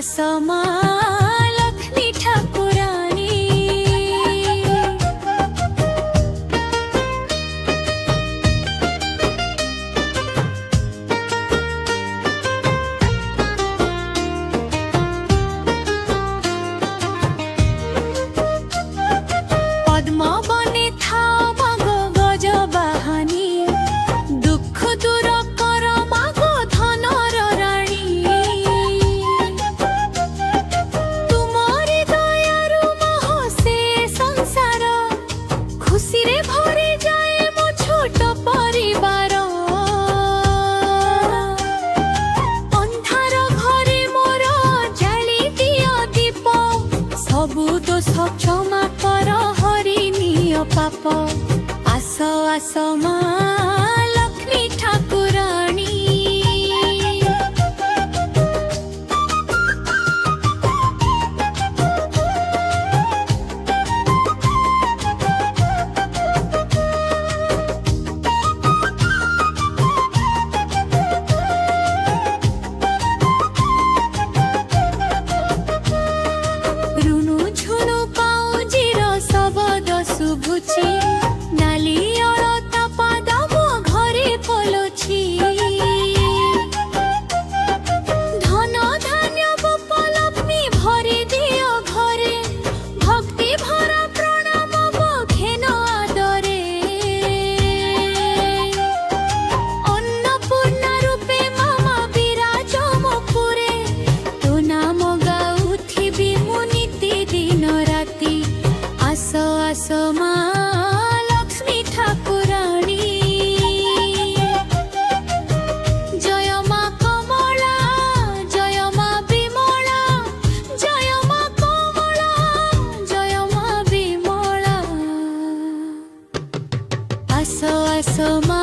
आसमा लक्ष्मी ठाकुरानी पद्म बने था मागो गज बाहानी दुख दूर कर मागो धनर राणी तुमरी दयारु मोह से संसार खुशी रे भरी जाए मो छोट परिवार अंधार घरे मोर जाली दिया दीप सबु दोष क्षमा कर हरिनिय पाप आस आस मा लक्ष्मी ठाकुरानी रुनु झुनु पाउजीर शब्द शुभुछि नाली अलता पाद मो घरे पलोछि धन धान्य गोप लक्ष्मी भरि दियो घरे भक्ति भरा प्रणाम मो घेन आदरे अन्नपूर्णा रूपे मामा विराज मो पुरे तो नाम गाउथिबि मु निति दिन राति आस आस मा लक्ष्मी ठाकुरानी जय मा कमला जय मा विमला जय मा कमला जय मा विमला आस आस मा